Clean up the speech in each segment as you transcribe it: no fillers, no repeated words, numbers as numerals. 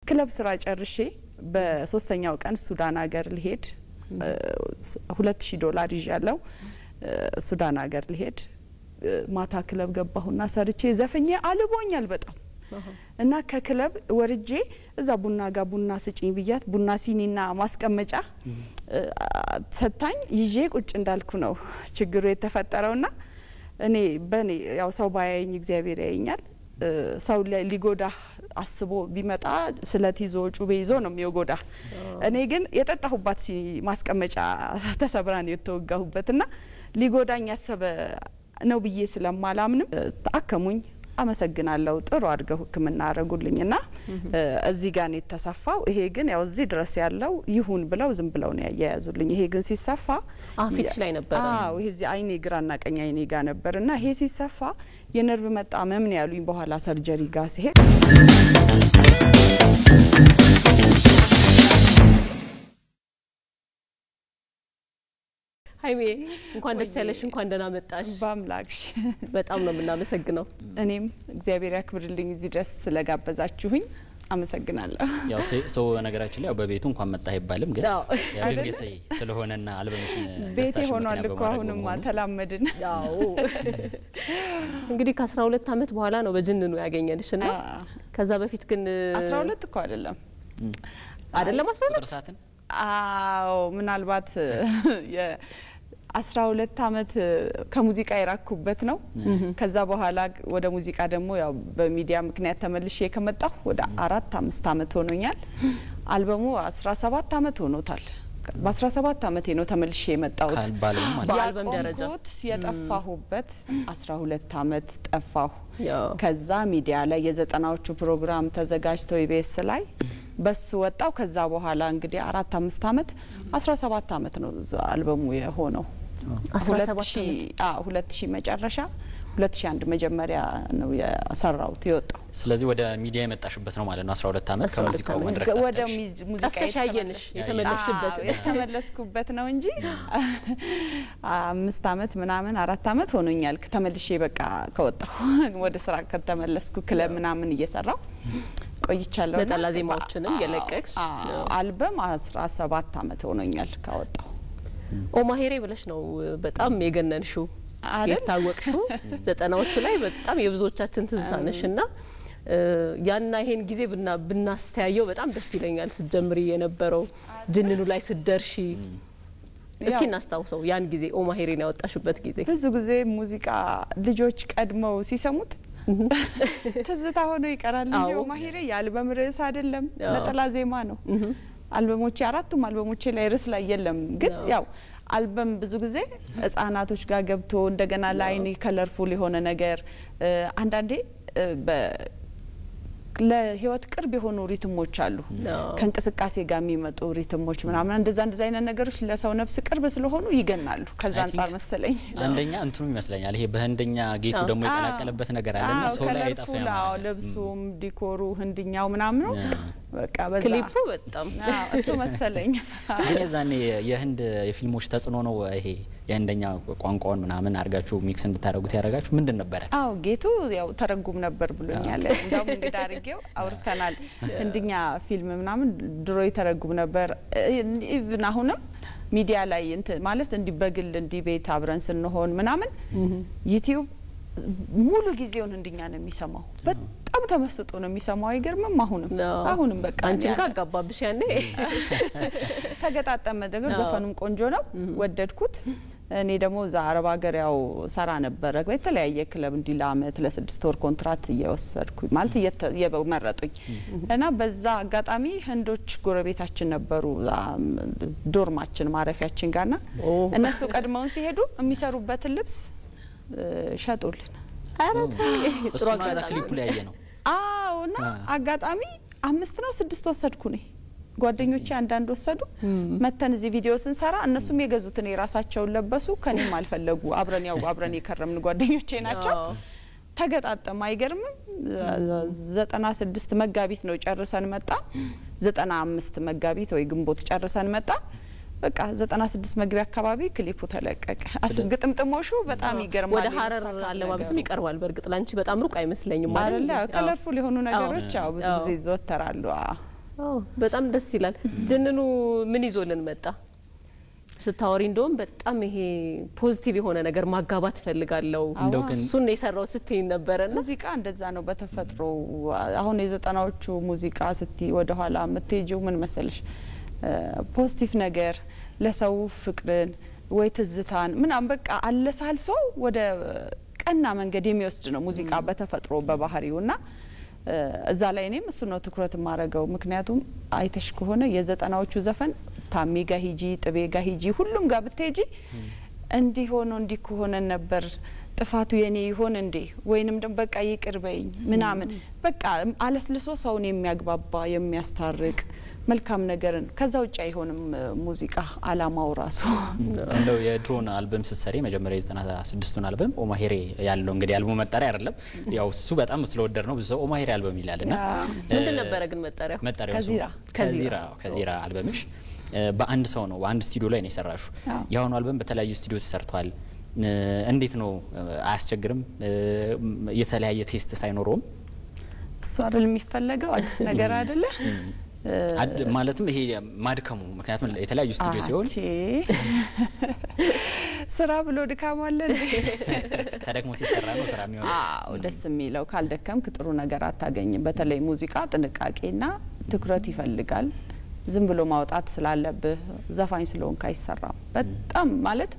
ክለብ ስራ ጨርሼ በሶስተኛው ቀን ሱዳን ሀገር ልሄድ $2000 ይዣለው ሱዳን ሀገር ልሄድ ማታ ክለብ ገባሁና ሰርቼ ዘፈኜ አልቦኛል በጣም እና ከክለብ ወርጄ እዛ ቡና ጋር ቡና ስጪኝ ብያት ቡና ሲኒና ማስቀመጫ ሰጣኝ ይዤ ቁጭ እንዳልኩ ነው ችግሩ የተፈጠረውና እኔ በኔ ያው ሰው ባያየኝ እግዚአብሔር ያየኛል ሰው ሊጎዳ አስቦ ቢመጣ ስለት ይዞ ጩቤ ይዞ ነው የሚወጎዳ እኔ ግን የጠጣሁባት ማስቀመጫ ተሰብራን የተወጋሁበትና ሊጎዳኝ ያሰበ ነው ብዬ ስለማላምንም አከሙኝ አመሰግናለሁ ጥሩ አድርገው ህክምና አረጉልኝና እዚህ ጋር ነው የተሰፋው ይሄ ግን ያው እዚህ ድረስ ያለው ይሁን ብለው ዝም ብለው ነው ያያያዙልኝ ይሄ ግን ሲሰፋ አፍንጫ ላይ ነበር አዎ ይሄ እዚህ አይኔ ግራና ቀኝ አይኔ ጋር ነበርና ይሄ ሲሰፋ የነርቭ መጣመም ነው ያሉኝ በኋላ ሰርጀሪ ጋር ሲሄድ ሃይሜ እንኳን ደስ ያለሽ እንኳን ደህና መጣሽ ባምላክሽ በጣም ነው ምናመሰግነው እኔም እግዚአብሔር ያክብርልኝ እዚህ ድረስ ስለጋበዛችሁኝ አመሰግናለሁ ያው ሰው ነገራችን ላይ ያው በቤቱ እንኳን መጣ አይባልም ግን ያው ድንገት ስለሆነና አልበምሽን ቤቴ ሆኗል እኮ አሁንም ተላመድን ያው እንግዲህ ከ12 አመት በኋላ ነው በጅንኑ ያገኘንሽና ከዛ በፊት ግን 12 እኮ አይደለም 12 አዎ ምናልባት የ12 አመት ከሙዚቃ ይራኩበት ነው ከዛ በኋላ ወደ ሙዚቃ ደግሞ ያው በሚዲያ ምክንያት ተመልሼ ከመጣሁ ወደ 4-5 አመት ሆኖኛል አልበሙ 17 አመት ሆኖታል በ17 አመቴ ነው ተመልሼ የመጣሁት በአልበም ደረጃ የጠፋሁበት 12 አመት ጠፋሁ ከዛ ሚዲያ ላይ የዘጠናዎቹ ፕሮግራም ተዘጋጅተው ኢቢኤስ ላይ በሱ ወጣው ከዛ በኋላ እንግዲህ 4-5 አመት 17 አመት ነው አልበሙ የሆነው 2000 መጨረሻ 2001 መጀመሪያ ነው ያሰራውት ይወጣው ስለዚህ ወደ ሚዲያ የመጣሽበት ነው ማለት ነው 12 አመት ከሙዚቃው መድረክ ወደ ሙዚቃ ተሻየንሽ የተመለስኩበት ነው እንጂ 5 አመት ምናምን 4 አመት ሆኖኛል ተመልሼ በቃ ከወጣሁ ወደ ስራ ከተመለስኩ ክለብ ምናምን እየሰራው ቆይቻለሁ ነጠላ ዜማዎችንም የለቀቅሽ አልበም 17 አመት ሆኖኛል ካወጣው ኦማሄሬ ብለሽ ነው በጣም የገነንሽው የታወቅሽው ዘጠናዎቹ ላይ በጣም የብዙዎቻችን ትዝታነሽና ያና ይሄን ጊዜ ብናስተያየው በጣም ደስ ይለኛል ስጀምሪ የነበረው ጅንኑ ላይ ስደርሺ እስኪ እናስታውሰው ያን ጊዜ ኦማሄሬን ያወጣሽበት ጊዜ ብዙ ጊዜ ሙዚቃ ልጆች ቀድመው ሲሰሙት ትዝታ ሆኖ ይቀራል ኦማሄሬ የአልበም ርዕስ አይደለም ነጠላ ዜማ ነው አልበሞቼ አራቱም አልበሞቼ ላይ ርዕስ ላይ የለም ግን ያው አልበም ብዙ ጊዜ ህፃናቶች ጋር ገብቶ እንደገና ላይኒ ከለርፉል የሆነ ነገር አንዳንዴ ለህይወት ቅርብ የሆኑ ሪትሞች አሉ ከንቅስቃሴ ጋር የሚመጡ ሪትሞች ምናምን እንደዛ አይነት ነገሮች ለሰው ነፍስ ቅርብ ስለሆኑ ይገናሉ ከዛ አንፃር መሰለኝ አንደኛ እንትኑ ይመስለኛል ይሄ በህንደኛ ጌቱ ደግሞ የቀላቀለበት ነገር አለና ሰው ላይ አይጣፈም ልብሱም ዲኮሩ ህንድኛው ምናምን በቃ በዛ ክሊፑ በጣም እሱ መሰለኝ ግን የዛኔ የህንድ የፊልሞች ተጽኖ ነው ይሄ የህንደኛ ቋንቋውን ምናምን አርጋችሁ ሚክስ እንድታረጉት ያረጋችሁ ምንድን ነበር አው ጌቱ ያው ተረጉም ነበር ብሎኛል እንደውም እንግዲህ አርጌው አውርተናል ህንድኛ ፊልም ምናምን ድሮ ይተረጉም ነበር ኢቭን አሁንም ሚዲያ ላይ ማለት እንዲ በግል እንዲ ቤት አብረን ስንሆን ምናምን ዩቲዩብ ሙሉ ጊዜውን ህንድኛ ነው የሚሰማው በጣም ተመስጦ ነው የሚሰማው አይገርምም አሁንም በቃ አንቺ ጋር አጋባብሽ ያኔ ተገጣጠመ ደግሞ ዘፈኑም ቆንጆ ነው ወደድኩት እኔ ደግሞ አረብ ሀገር ያው ሰራ ነበር በተለያየ ክለብ እንዲ ለአመት ለ6 ወር ኮንትራክት እየወሰድኩ ማለት እየመረጡኝ እና በዛ አጋጣሚ ህንዶች ጎረቤታችን ነበሩ ዶርማችን ማረፊያችን ጋርና እነሱ ቀድመውን ሲሄዱ የሚሰሩበት ልብስ ሸጡልን አራት ጥሩ አጋጣሚ ክሊፑ ላይ ያየነው እና አጋጣሚ 5 ነው 6 ወሰድኩ ነኝ ጓደኞቼ አንዳንድ ወሰዱ መተን እዚህ ቪዲዮ ስንሰራ እነሱም የገዙትን የራሳቸውን ለበሱ ከኔም አልፈለጉ አብረን የከረምን ጓደኞቼ ናቸው ተገጣጣም አይገርምም 96 መጋቢት ነው ጨርሰን መጣ 95 መጋቢት ወይ ግንቦት ጨርሰን መጣ በቃ 96 መግቢያ አካባቢ ክሊፑ ተለቀቀ ግጥምጥሞሹ በጣም ይገርማል ወደ ሀረር አለባበስም ይቀርባል በርግጥ ላንቺ በጣም ሩቅ አይመስለኝም ማለት ከለርፉል የሆኑ ነገሮች ያው ብዙ ጊዜ ይዘወተራሉ በጣም ደስ ይላል። ጅንኑ ምን ይዞልን መጣ? ስታወሪ እንደውም በጣም ይሄ ፖዚቲቭ የሆነ ነገር ማጋባት ፈልጋለሁ እሱን የሰራው ስትይ ነበርና ሙዚቃ እንደዛ ነው በተፈጥሮ። አሁን የዘጠናዎቹ ሙዚቃ ስትይ ወደ ኋላ የምትሄጂው ምን መሰለሽ ፖዚቲቭ ነገር ለሰው ፍቅርን ወይ ትዝታን ምናምን በቃ አለሳልሶ ወደ ቀና መንገድ የሚወስድ ነው ሙዚቃ በተፈጥሮ በባህሪውና እዛ ላይ እኔም እሱ ነው ትኩረት ማረገው። ምክንያቱም አይተሽ ከሆነ የዘጠናዎቹ ዘፈን ታሚ ጋ ሂጂ ጥቤ ጋ ሂጂ ሁሉም ጋር ብትሄጂ እንዲህ ሆኖ እንዲህ ከሆነ ነበር ጥፋቱ የኔ ይሆን እንዴ ወይንም ደግሞ በቃ ይቅር በይኝ ምናምን በቃ አለስልሶ ሰውን የሚያግባባ የሚያስታርቅ መልካም ነገርን ከዛ ውጭ አይሆንም ሙዚቃ አላማው ራሱ። እንደው የድሮን አልበም ስትሰሪ መጀመሪያ የ96ቱን አልበም ኦማሄሬ ያለው እንግዲህ አልበሙ መጣሪያ አይደለም ያው እሱ በጣም ስለወደድ ነው ብዙ ኦማሄሬ አልበም ይላልና ምንድን ነበረ ግን መጣሪያው? ከዚራ አልበምሽ በአንድ ሰው ነው በአንድ ስቱዲዮ ላይ ነው የሰራሽው። ያሁኑ አልበም በተለያዩ ስቱዲዮ ተሰርቷል። እንዴት ነው አያስቸግርም? የተለያየ ቴስት ሳይኖረውም እሱ አይደል የሚፈለገው አዲስ ነገር አይደለ ማለትም ይሄ ማድከሙ ምክንያቱም የተለያዩ ስቱዲዮ ሲሆን ስራ ብሎ ድካም አለ ተደክሞ ሲሰራ ነው ስራ የሚሆነው። ደስ የሚለው ካልደከምክ ጥሩ ነገር አታገኝም። በተለይ ሙዚቃ ጥንቃቄና ትኩረት ይፈልጋል። ዝም ብሎ ማውጣት ስላለብህ ዘፋኝ ስለሆንክ አይሰራም። በጣም ማለት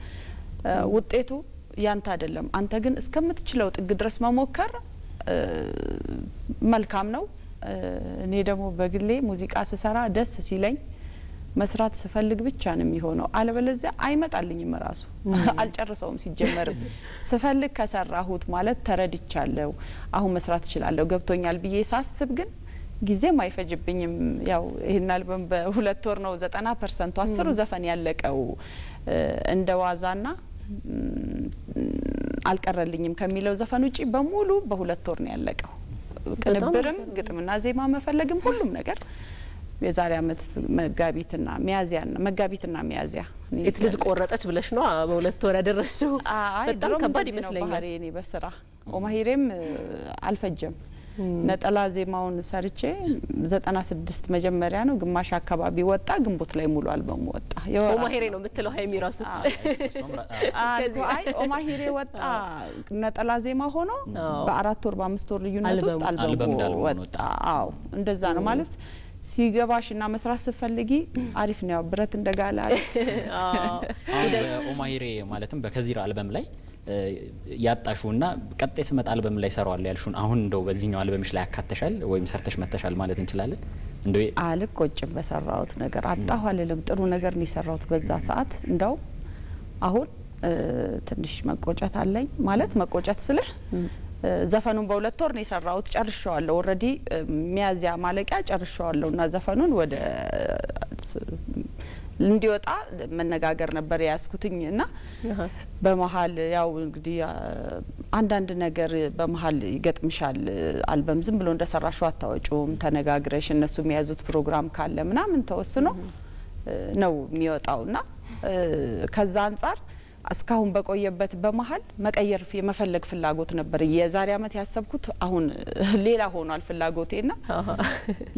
ውጤቱ ያንተ አይደለም። አንተ ግን እስከምትችለው ጥግ ድረስ መሞከር መልካም ነው። እኔ ደግሞ በግሌ ሙዚቃ ስሰራ ደስ ሲለኝ መስራት ስፈልግ ብቻ ነው የሚሆነው። አለበለዚያ አይመጣልኝም ራሱ አልጨርሰውም። ሲጀመርም ስፈልግ ከሰራሁት ማለት ተረድቻለሁ አሁን መስራት እችላለሁ ገብቶኛል ብዬ ሳስብ ግን ጊዜም አይፈጅብኝም። ያው ይሄን አልበም በሁለት ወር ነው 90% 10 ዘፈን ያለቀው እንደ ዋዛና አልቀረልኝም ከሚለው ዘፈን ውጪ በሙሉ በሁለት ወር ነው ያለቀው። ቅንብርም ግጥምና ዜማ መፈለግም ሁሉም ነገር የዛሬ አመት መጋቢትና ሚያዚያ ሴት ልጅ ቆረጠች ብለሽ ነው በሁለት ወር ያደረስሽው? በጣም ከባድ ይመስለኛል። እኔ በስራ ኦማሂሬም አልፈጀም። ነጠላ ዜማውን ሰርቼ 96 መጀመሪያ ነው ግማሽ አካባቢ ወጣ። ግንቦት ላይ ሙሉ አልበሙ ወጣ። ኦማሂሬ ነው የምትለው ሃይሚ ራሱ አይ ኦማሂሬ ወጣ ነጠላ ዜማ ሆኖ በ4 ወር በ5 ወር ልዩነት ውስጥ አልበሙ ወጣ። አዎ እንደዛ ነው ማለት ሲገባሽና መስራት ስትፈልጊ አሪፍ ነው። ብረት እንደጋላ ኦማሂሬ ማለትም በከዚራ አልበም ላይ ያጣሹና ቀጣይ ስመጣ አልበም ላይ ሰራዋል ያልሹን አሁን እንደው በዚህኛው አልበምሽ ላይ አካተሻል ወይም ሰርተሽ መተሻል ማለት እንችላለን? እንደው አልቆጭም በሰራውት ነገር አጣሁ አልልም። ጥሩ ነገር ነው የሰራውት በዛ ሰዓት። እንደው አሁን ትንሽ መቆጨት አለኝ ማለት መቆጨት ስልህ ዘፈኑን በሁለት ወር ነው የሰራውት ጨርሻለሁ። ኦሬዲ ሚያዚያ ማለቂያ ጨርሻለሁና ዘፈኑን ወደ እንዲወጣ መነጋገር ነበር ያስኩትኝና በመሃል ያው እንግዲህ አንዳንድ ነገር በመሃል ይገጥምሻል። አልበም ዝም ብሎ እንደሰራሽው አታወጪውም። ተነጋግረሽ እነሱ የሚያዙት ፕሮግራም ካለ ምናምን ተወስኖ ነው የሚወጣውና ከዛ አንፃር እስካሁን በቆየበት በመሃል መቀየር የመፈለግ ፍላጎት ነበር። የዛሬ አመት ያሰብኩት አሁን ሌላ ሆኗል ፍላጎቴና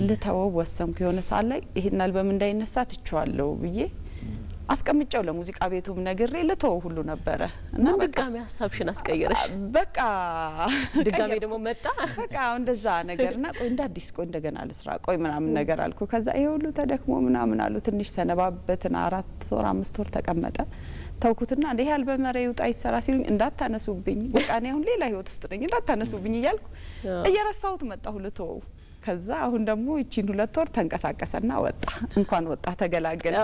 ልተወው ወሰንኩ። የሆነ ሰዓት ላይ ይሄን አልበም እንዳይነሳ ትቻለሁ ብዬ አስቀምጫው ለሙዚቃ ቤቱም ነግሬ ልተወው ሁሉ ነበረ እና ድጋሜ ሀሳብሽን አስቀየረሽ? በቃ ድጋሜ ደግሞ መጣ በቃ እንደዛ ነገርና ቆይ እንደ አዲስ ቆይ እንደገና ልስራ ቆይ ምናምን ነገር አልኩ። ከዛ ይሄ ሁሉ ተደክሞ ምናምን አሉ ትንሽ ሰነባበትና 4 ወር 5 ወር ተቀመጠ። ተውኩትና እንደ ይሄ አልበም ኧረ ይውጣ ይሰራ ሲሉኝ እንዳታነሱብኝ በቃ እኔ አሁን ሌላ ህይወት ውስጥ ነኝ እንዳታነሱብኝ እያልኩ እየረሳሁት መጣሁ ልተወው። ከዛ አሁን ደግሞ እቺን 2 ወር ተንቀሳቀሰና ወጣ። እንኳን ወጣ ተገላገለ።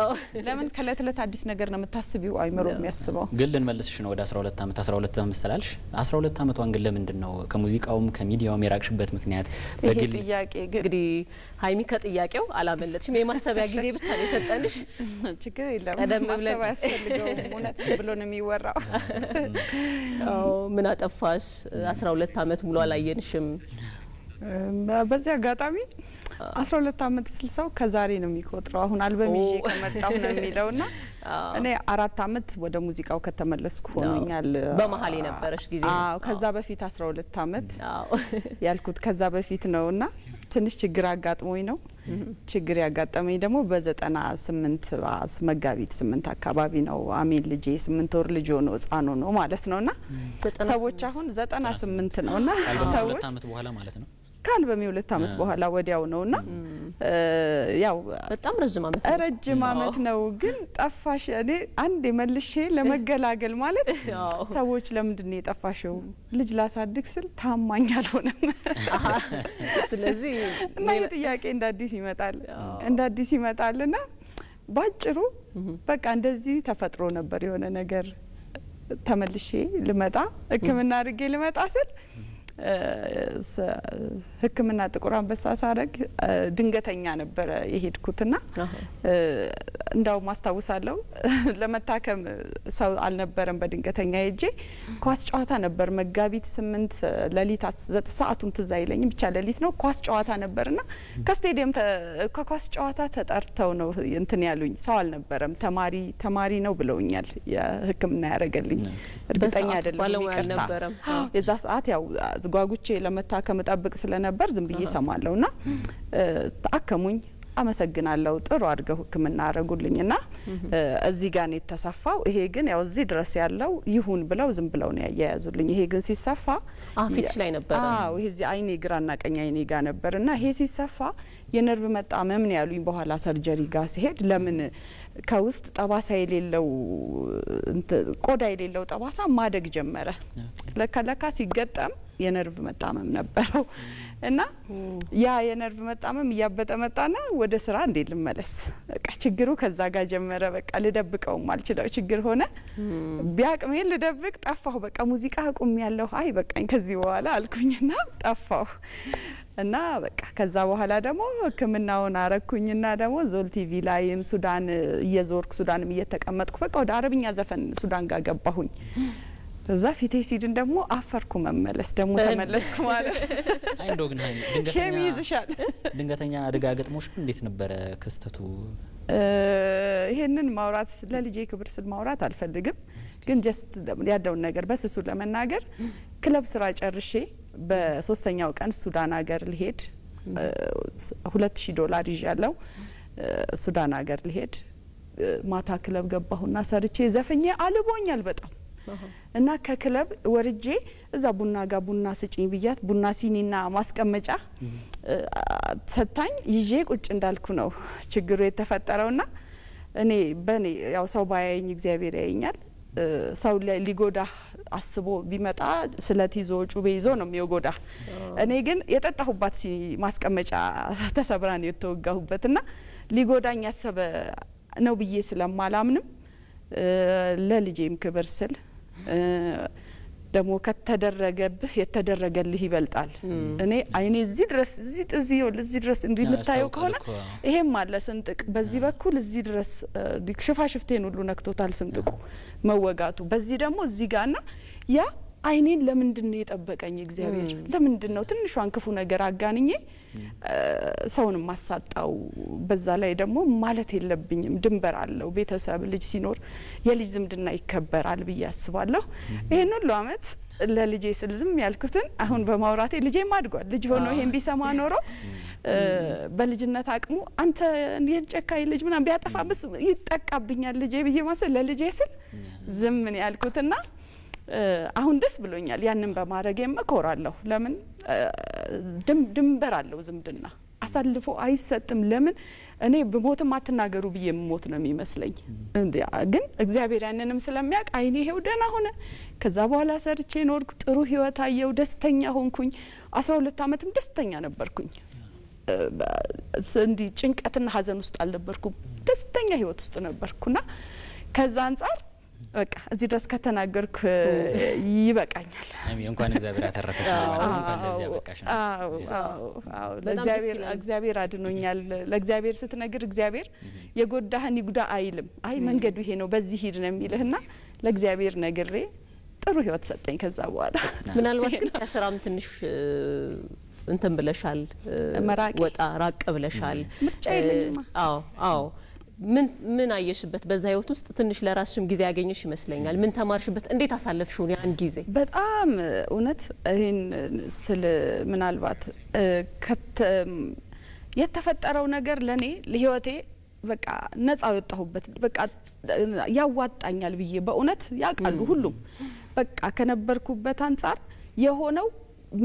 ለምን ከለት ለት አዲስ ነገር ነው የምታስቢው አይምሮ የሚያስበው። ግን ልንመልስሽ ነው ወደ 12 አመት ስላልሽ 12 አመቷን ግን ለምንድን ነው ከሙዚቃውም ከሚዲያውም የራቅሽበት ምክንያት? በግል ጥያቄ እንግዲህ ሃይሚ ከጥያቄው አላመለጥሽም። የ7 ጊዜ ብቻ ነው የሰጠንሽ። ችግር የለም ማሰብ ያስፈልገው እውነት ብሎ ነው የሚወራው። ምን አጠፋሽ? 12 አመት ሙሉ አላየንሽም። በዚህ አጋጣሚ 12 አመት ስልሰው ከዛሬ ነው የሚቆጥረው። አሁን አልበም ይዤ ከመጣሁ ነው የሚለውና እኔ 4 አመት ወደ ሙዚቃው ከተመለስኩ ሆኖኛል። በመሃል የነበረሽ ጊዜ አዎ ከዛ በፊት 12 አመት ያልኩት ከዛ በፊት ነውና ትንሽ ችግር አጋጥሞኝ ነው። ችግር ያጋጠመኝ ደግሞ በ98 መጋቢት 8 አካባቢ ነው። አሜን ልጄ 8 ወር ልጅ ሆኖ ህጻን ነው ማለት ነውና ሰዎች አሁን 98 ነውና ሰዎች 2 አመት በኋላ ማለት ነው ከአልበሜ 2 አመት በኋላ ወዲያው ነውና ያው በጣም ረጅም አመት ነው። ግን ጠፋሽ እኔ አንዴ መልሼ ለመገላገል ማለት ሰዎች ለምንድን ነው የጠፋሽው? ልጅ ላሳድግ ስል ታማኝ አልሆነም። ስለዚህ እና ጥያቄ እንደ አዲስ ይመጣልና ባጭሩ በቃ እንደዚህ ተፈጥሮ ነበር የሆነ ነገር ተመልሼ ልመጣ ህክምና አድርጌ ልመጣ ስል ህክምና ጥቁር አንበሳ ሳረግ ድንገተኛ ነበር የሄድኩትና እንዳው ማስታውሳለሁ ለመታከም ሰው አልነበረም። በድንገተኛ ሄጄ ኳስ ጨዋታ ነበር መጋቢት 8 ለሊት 9 ሰዓቱን ትዝ አይለኝም ብቻ ለሊት ነው ኳስ ጨዋታ ነበርና ከስቴዲየም ከኳስ ጨዋታ ተጠርተው ነው እንትን ያሉኝ። ሰው አልነበረም። ተማሪ ነው ብለውኛል የህክምና ያረገልኝ። እርግጠኛ አይደለም የዛ ሰዓት ያው ጓጉቼ ለመታከም ጠብቅ ስለነበር ዝም ብዬ ሰማለሁና አከሙኝ። አመሰግናለሁ ጥሩ አድርገው ህክምና አረጉልኝና እዚህ ጋር ነው የተሰፋው። ይሄ ግን ያው እዚህ ድረስ ያለው ይሁን ብለው ዝም ብለው ነው ያያያዙልኝ። ይሄ ግን ሲሰፋ አፊትሽ ላይ ነበር። ይሄ እዚህ አይኔ ግራና ቀኝ አይኔ ጋር ነበርና ይሄ ሲሰፋ የነርቭ መጣመም ነው ያሉኝ። በኋላ ሰርጀሪ ጋር ሲሄድ ለምን ከውስጥ ጠባሳ የሌለው ቆዳ የሌለው ጠባሳ ማደግ ጀመረ። ለካ ሲገጠም የነርቭ መጣመም ነበረው እና ያ የነርቭ መጣመም እያበጠ መጣና ወደ ስራ እንዴት ልመለስ? በቃ ችግሩ ከዛ ጋር ጀመረ። በቃ ልደብቀው ማልችለው ችግር ሆነ። ቢያቅሜ ልደብቅ ጠፋሁ። በቃ ሙዚቃ አቁም ያለው አይ በቃኝ ከዚህ በኋላ አልኩኝና ጠፋሁ። እና በቃ ከዛ በኋላ ደግሞ ህክምናውን አረኩኝና ደግሞ ዞል ቲቪ ላይም ሱዳን እየዞርኩ ሱዳንም እየተቀመጥኩ በቃ ወደ አረብኛ ዘፈን ሱዳን ጋር ገባሁኝ። እዛ ፊቴ ሲድን ደግሞ አፈርኩ መመለስ ደግሞ ተመለስኩ ማለት አይ እንደው ግን ሼም ይዝሻል። ድንገተኛ አደጋ ገጥሞሽ እንዴት ነበረ ክስተቱ? ይሄንን ማውራት ለልጄ ክብር ስል ማውራት አልፈልግም። ግን ጀስት ያለውን ነገር በስሱ ለመናገር ክለብ ስራ ጨርሼ በሶስተኛው ቀን ሱዳን ሀገር ልሄድ $2000 ይዣለሁ። ሱዳን ሀገር ልሄድ ማታ ክለብ ገባሁና ሰርቼ ዘፈኜ አልቦኛል በጣም እና ከክለብ ወርጄ እዛ ቡና ጋር ቡና ስጪኝ ብያት ቡና ሲኒና ማስቀመጫ ሰታኝ ይዤ ቁጭ እንዳልኩ ነው ችግሩ የተፈጠረውና እኔ በኔ ያው ሰው ባያየኝ እግዚአብሔር ያየኛል። ሰው ሊጎዳ አስቦ ቢመጣ ስለት ይዞ ጩቤ ይዞ ነው የሚጎዳ። እኔ ግን የጠጣሁባት ማስቀመጫ ተሰብራ ነው የተወጋሁበትና ሊጎዳኝ ያሰበ ነው ብዬ ስለማላምንም ለልጄም ክብር ስል ደግሞ ከተደረገብህ የተደረገልህ ይበልጣል። እኔ አይኔ እዚህ ድረስ እንዲምታየው ከሆነ ይሄም አለ ስንጥቅ በዚህ በኩል እዚህ ድረስ ሽፋሽፍቴን ሁሉ ነክቶታል ስንጥቁ መወጋቱ። በዚህ ደግሞ እዚህ ጋርና ያ አይኔን ለምንድን ነው የጠበቀኝ እግዚአብሔር? ለምንድን ነው ትንሿን ክፉ ነገር አጋንኜ ሰውን ማሳጣው? በዛ ላይ ደግሞ ማለት የለብኝም ድንበር አለው። ቤተሰብ ልጅ ሲኖር የልጅ ዝምድና ይከበራል ብዬ አስባለሁ። ይሄን ሁሉ አመት ለልጄ ስል ዝም ያልኩትን አሁን በማውራቴ ልጄም አድጓል። ልጅ ሆኖ ይሄን ቢሰማ ኖሮ በልጅነት አቅሙ አንተ የጨካኝ ልጅ ምናምን ቢያጠፋብስ ይጠቃብኛል ልጄ ብዬ ማሰብ ለልጄ ስል ዝም ምን ያልኩትና አሁን ደስ ብሎኛል። ያንን በማድረጌም እኮራለሁ። ለምን ድንበር አለው ዝምድና አሳልፎ አይሰጥም። ለምን እኔ በሞትም አትናገሩ ብዬ ሞት ነው የሚመስለኝ። ግን እግዚአብሔር ያንንም ስለሚያውቅ አይኔ ይሄው ደህና ሆነ። ከዛ በኋላ ሰርቼ ኖርኩ። ጥሩ ህይወት አየው። ደስተኛ ሆንኩኝ። 12 አመትም ደስተኛ ነበርኩኝ። እንዲ ጭንቀትና ሀዘን ውስጥ አልነበርኩም። ደስተኛ ህይወት ውስጥ ነበርኩና ከዛ አንፃር በቃ እዚህ ድረስ ከተናገርኩ ይበቃኛል። እንኳን እግዚአብሔር ያተረፈሽ ማለት እንኳን ለዚህ ያበቃሽ ነው። አዎ እግዚአብሔር አድኖኛል። ለእግዚአብሔር ስትነግር እግዚአብሔር የጎዳህን ይጉዳ አይልም። አይ መንገዱ ይሄ ነው በዚህ ሂድ ነው የሚልህና ለእግዚአብሔር ነግሬ ጥሩ ህይወት ሰጠኝ። ከዛ በኋላ ምናልባት ግን ከስራም ትንሽ እንትን ብለሻል፣ ወጣ ራቅ ብለሻል። ምርጫ የለኝማ። አዎ ምን አየሽበት በዛ ህይወት ውስጥ? ትንሽ ለራስሽም ጊዜ ያገኘሽ ይመስለኛል። ምን ተማርሽበት? እንዴት አሳለፍሽው ያን ጊዜ? በጣም እውነት ይሄን ስለ ምናልባት የተፈጠረው ነገር ለኔ ለህይወቴ በቃ ነፃ ወጣሁበት በቃ ያዋጣኛል ብዬ በእውነት ያቃሉ ሁሉም በቃ ከነበርኩበት አንፃር የሆነው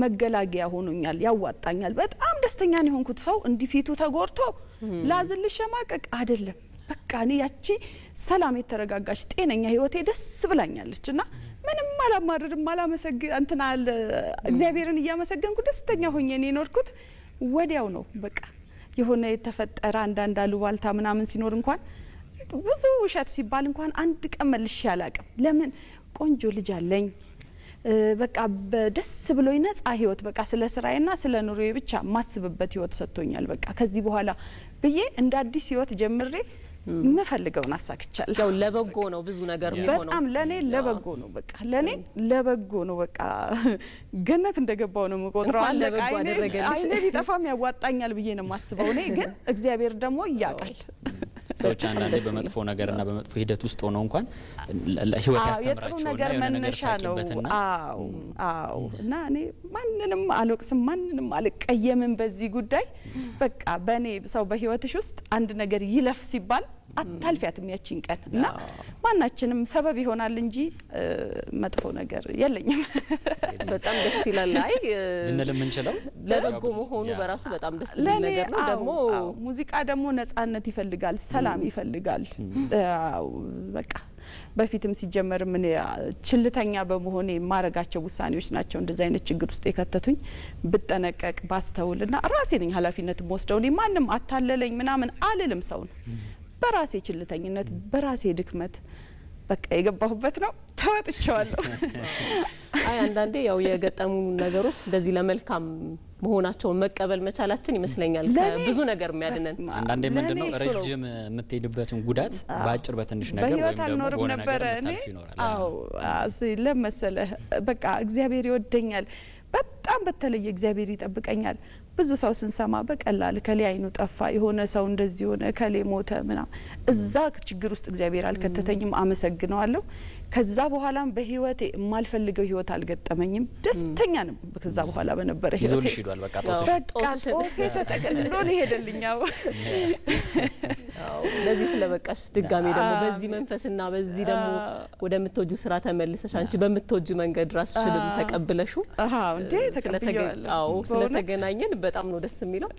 መገላገያ ሆኖኛል ያዋጣኛል በጣም ደስተኛ ነኝ ሆንኩት ሰው እንዲፊቱ ተጎርቶ ላዝልሽ ሸማቀቅ አይደለም በቃ እኔ ያቺ ሰላም የተረጋጋች ጤነኛ ህይወቴ ደስ ብላኛለችና ምንም አላማርርም አላመሰግን እንትና እግዚአብሔርን ያመሰገንኩ ደስተኛ ሆኜ እኔ ኖርኩት ወዲያው ነው በቃ የሆነ የተፈጠረ አንዳንድ አሉባልታ ምናምን ሲኖር እንኳን ብዙ ውሸት ሲባል እንኳን አንድ ቀን መልሼ አላቅም ለምን ቆንጆ ልጅ አለኝ በቃ ደስ ብሎኝ ነፃ ህይወት በቃ ስለ ስራዬና ስለ ኑሮዬ ብቻ ማስብበት ህይወት ሰጥቶኛል በቃ ከዚህ በኋላ ብዬ እንደ አዲስ ህይወት ጀምሬ መፈልገውን አሳክቻለሁ ያው ለበጎ ነው ብዙ ነገር የሚሆነው በጣም ለኔ ለበጎ ነው በቃ ለኔ ለበጎ ነው በቃ ገነት እንደገባው ነው መቆጥረው አለቃ አይኔ ቢጠፋም ያዋጣኛል ብዬ ነው ማስበው እኔ ግን እግዚአብሔር ደግሞ ያቃል ሰዎች አንዳንዴ በመጥፎ ነገርና በመጥፎ ሂደት ውስጥ ሆነው እንኳን ለህይወት ያስተምራቸው ነገር መነሻ ነው አዎ እና እኔ ማንንም አልወቅስም ማንንም አልቀየምም በዚህ ጉዳይ በቃ በኔ ሰው በህይወትሽ ውስጥ አንድ ነገር ይለፍ ሲባል አታልፊያትም ያቺን ቀን እና ማናችንም ሰበብ ይሆናል እንጂ መጥፎ ነገር የለኝም በጣም ደስ ይላል አይ ልንልም እንችላው ለበጎ መሆኑ በራሱ በጣም ደስ የሚል ነገር ነው ደግሞ ሙዚቃ ደግሞ ነፃነት ይፈልጋል ሰላም ይፈልጋል በቃ በፊትም ሲጀመር ምን ችልተኛ በመሆኔ ማረጋቸው ውሳኔዎች ናቸው እንደዛ አይነት ችግር ውስጥ የከተቱኝ ብጠነቀቅ ባስተውልና ራሴ ነኝ ኃላፊነት ወስደው እኔ ማንንም አታለለኝ ምናምን አልልም ሰውን በራሴ ችልተኝነት በራሴ ድክመት በቃ የገባሁበት ነው ተወጥቻለሁ አይ አንዳንዴ ያው የገጠሙ ነገሮች እንደዚህ ለመልካም መሆናቸውን መቀበል መቻላችን ይመስለኛል ከብዙ ነገር የሚያድነን አንዳንዴ ምንድነው ረጅም የምትሄድበትን ጉዳት ባጭር በትንሽ ነገር ወይም ደግሞ በሆነ ነገር ታልፍ ይኖራል አዎ ለምሳሌ በቃ እግዚአብሔር ይወደኛል በጣም በተለየ እግዚአብሔር ይጠብቀኛል ብዙ ሰው ስንሰማ በቀላል ከሊ አይኑ ጠፋ የሆነ ሰው እንደዚህ ሆነ ከሊ ሞተ ምና እዛ ችግር ውስጥ እግዚአብሔር አልከተተኝም አመሰግነዋለሁ ከዛ በኋላም በህይወቴ ማልፈልገው ህይወት አልገጠመኝም ደስተኛ ነኝ ከዛ በኋላ በነበረ ህይወቴ ይዞልሽ ይዷል በቃ ጦስ ተጠቅልሎ ሊሄድልኛው አዎ ለዚህ ስለበቃሽ ድጋሜ ደግሞ በዚህ መንፈስና በዚህ ደግሞ ወደምትወጁ ስራ ተመልሰሽ አንቺ በምትወጁ መንገድ ራስሽንም ተቀበለሽው እንዴ ተቀበለሽ ስለተገናኘን በጣም ነው ደስ የሚለው